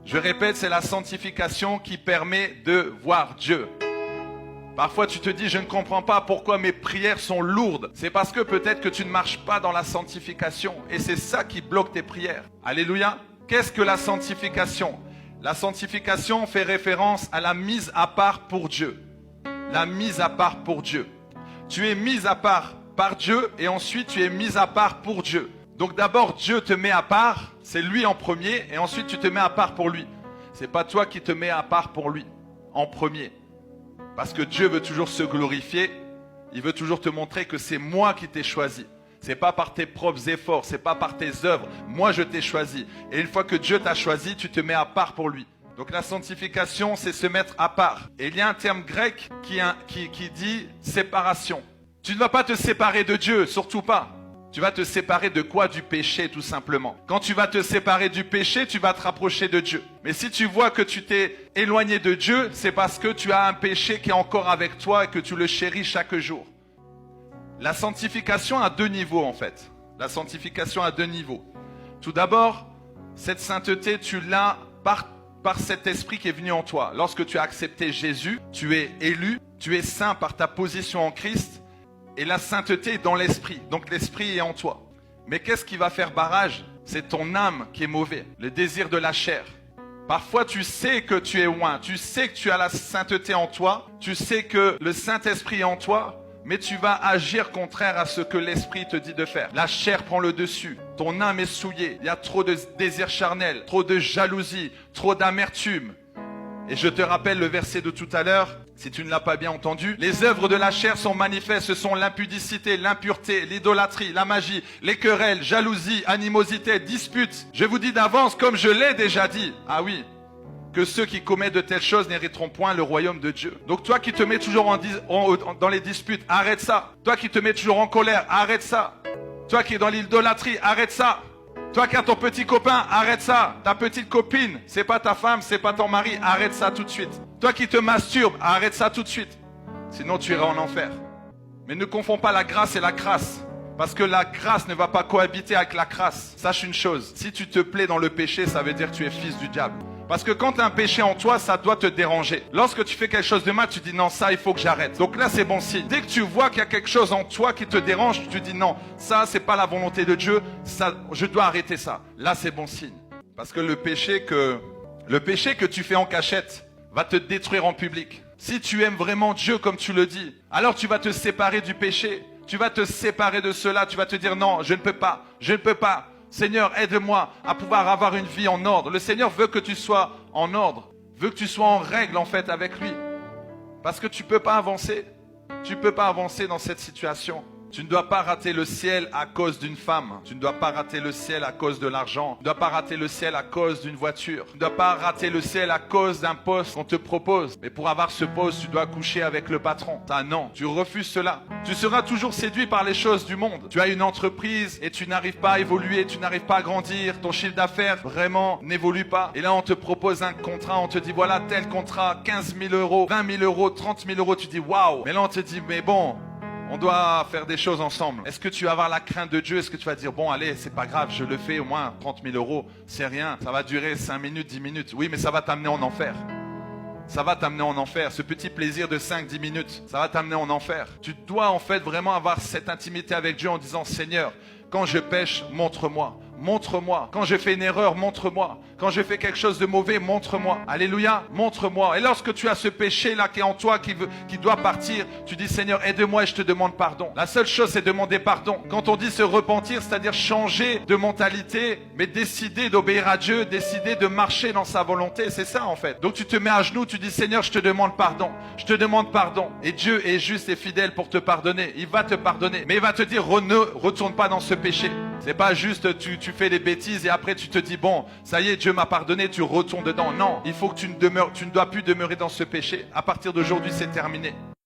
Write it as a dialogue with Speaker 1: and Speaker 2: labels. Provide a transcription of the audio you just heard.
Speaker 1: Je répète, c'est la sanctification qui permet de voir Dieu. Parfois tu te dis, je ne comprends pas pourquoi mes prières sont lourdes. C'est parce que peut-être que tu ne marches pas dans la sanctification. Et c'est ça qui bloque tes prières. Alléluia. Qu'est-ce que la sanctification? La sanctification fait référence à la mise à part pour Dieu. La mise à part pour Dieu. Tu es mis à part par Dieu et ensuite tu es mis à part pour Dieu. Donc d'abord Dieu te met à part, c'est lui en premier et ensuite tu te mets à part pour lui. C'est pas toi qui te mets à part pour lui en premier. Parce que Dieu veut toujours se glorifier, il veut toujours te montrer que c'est moi qui t'ai choisi. C'est pas par tes propres efforts, c'est pas par tes œuvres. Moi je t'ai choisi. Et une fois que Dieu t'a choisi, tu te mets à part pour lui. Donc la sanctification, c'est se mettre à part. Et il y a un terme grec qui dit séparation. Tu ne vas pas te séparer de Dieu, surtout pas. Tu vas te séparer de quoi? Du péché, tout simplement. Quand tu vas te séparer du péché, tu vas te rapprocher de Dieu. Mais si tu vois que tu t'es éloigné de Dieu, c'est parce que tu as un péché qui est encore avec toi et que tu le chéris chaque jour. La sanctification a deux niveaux, en fait. La sanctification a deux niveaux. Tout d'abord, cette sainteté, tu l'as par cet esprit qui est venu en toi. Lorsque tu as accepté Jésus, tu es élu, tu es saint par ta position en Christ. Et la sainteté est dans l'esprit, donc l'esprit est en toi. Mais qu'est-ce qui va faire barrage? C'est ton âme qui est mauvais, le désir de la chair. Parfois tu sais que tu es loin, tu sais que tu as la sainteté en toi, tu sais que le Saint-Esprit est en toi, mais tu vas agir contraire à ce que l'esprit te dit de faire. La chair prend le dessus, ton âme est souillée, il y a trop de désirs charnels, trop de jalousie, trop d'amertume. Et je te rappelle le verset de tout à l'heure, si tu ne l'as pas bien entendu. Les œuvres de la chair sont manifestes, ce sont l'impudicité, l'impureté, l'idolâtrie, la magie, les querelles, jalousie, animosité, disputes. Je vous dis d'avance, comme je l'ai déjà dit, ah oui, que ceux qui commettent de telles choses n'hériteront point le royaume de Dieu. Donc toi qui te mets toujours dans les disputes, arrête ça. Toi qui te mets toujours en colère, arrête ça. Toi qui es dans l'idolâtrie, arrête ça. Toi qui as ton petit copain, arrête ça. Ta petite copine, c'est pas ta femme, c'est pas ton mari, arrête ça tout de suite. Toi qui te masturbes, arrête ça tout de suite. Sinon tu iras en enfer. Mais ne confonds pas la grâce et la crasse. Parce que la grâce ne va pas cohabiter avec la crasse. Sache une chose, si tu te plais dans le péché, ça veut dire que tu es fils du diable. Parce que quand tu as un péché en toi, ça doit te déranger. Lorsque tu fais quelque chose de mal, tu dis non, ça il faut que j'arrête. Donc là c'est bon signe. Dès que tu vois qu'il y a quelque chose en toi qui te dérange, tu dis non, ça c'est pas la volonté de Dieu, ça, je dois arrêter ça. Là c'est bon signe. Parce que le péché que tu fais en cachette va te détruire en public. Si tu aimes vraiment Dieu comme tu le dis, alors tu vas te séparer du péché. Tu vas te séparer de cela, tu vas te dire non, je ne peux pas, je ne peux pas. Seigneur, aide-moi à pouvoir avoir une vie en ordre. Le Seigneur veut que tu sois en ordre, veut que tu sois en règle en fait avec lui. Parce que tu ne peux pas avancer. Tu ne peux pas avancer dans cette situation. Tu ne dois pas rater le ciel à cause d'une femme. Tu ne dois pas rater le ciel à cause de l'argent. Tu ne dois pas rater le ciel à cause d'une voiture. Tu ne dois pas rater le ciel à cause d'un poste qu'on te propose. Mais pour avoir ce poste, tu dois coucher avec le patron. Ça non, tu refuses cela. Tu seras toujours séduit par les choses du monde. Tu as une entreprise et tu n'arrives pas à évoluer, tu n'arrives pas à grandir. Ton chiffre d'affaires vraiment n'évolue pas. Et là, on te propose un contrat, on te dit voilà tel contrat, 15 000 euros, 20 000 euros, 30 000 euros. Tu dis waouh. Mais là, on te dit mais bon, on doit faire des choses ensemble. Est-ce que tu vas avoir la crainte de Dieu? Est-ce que tu vas dire, bon, allez, c'est pas grave, je le fais, au moins 30 000 euros, c'est rien. Ça va durer 5 minutes, 10 minutes. Oui, mais ça va t'amener en enfer. Ça va t'amener en enfer. Ce petit plaisir de 5-10 minutes, ça va t'amener en enfer. Tu dois en fait vraiment avoir cette intimité avec Dieu en disant, Seigneur, quand je pêche, montre-moi. Montre-moi. Quand je fais une erreur, montre-moi. Quand je fais quelque chose de mauvais, montre-moi. Alléluia, montre-moi. Et lorsque tu as ce péché-là qui est en toi, qui doit partir, tu dis, Seigneur, aide-moi et je te demande pardon. La seule chose, c'est demander pardon. Quand on dit se repentir, c'est-à-dire changer de mentalité, mais décider d'obéir à Dieu, décider de marcher dans sa volonté, c'est ça en fait. Donc tu te mets à genoux, tu dis, Seigneur, je te demande pardon. Je te demande pardon. Et Dieu est juste et fidèle pour te pardonner. Il va te pardonner. Mais il va te dire, ne retourne pas dans ce péché. C'est pas juste tu fais des bêtises et après tu te dis bon, ça y est, Dieu m'a pardonné, tu retournes dedans. Non, il faut que tu ne dois plus demeurer dans ce péché. À partir d'aujourd'hui, c'est terminé.